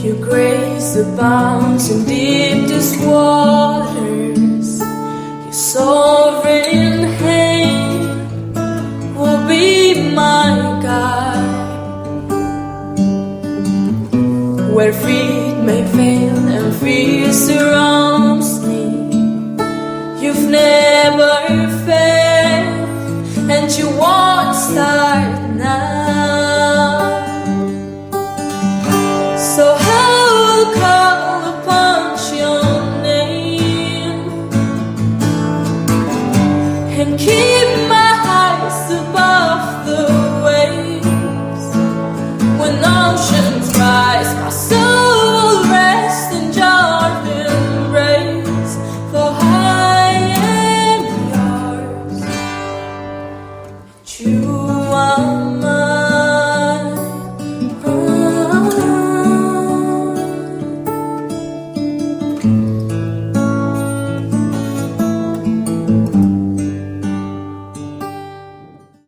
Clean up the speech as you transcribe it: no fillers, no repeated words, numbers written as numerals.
You grace the bounds in deepest waters. Your sovereign hand will be my guide. Where feet may fail and fear surrounds me, you've never failed, and you won't start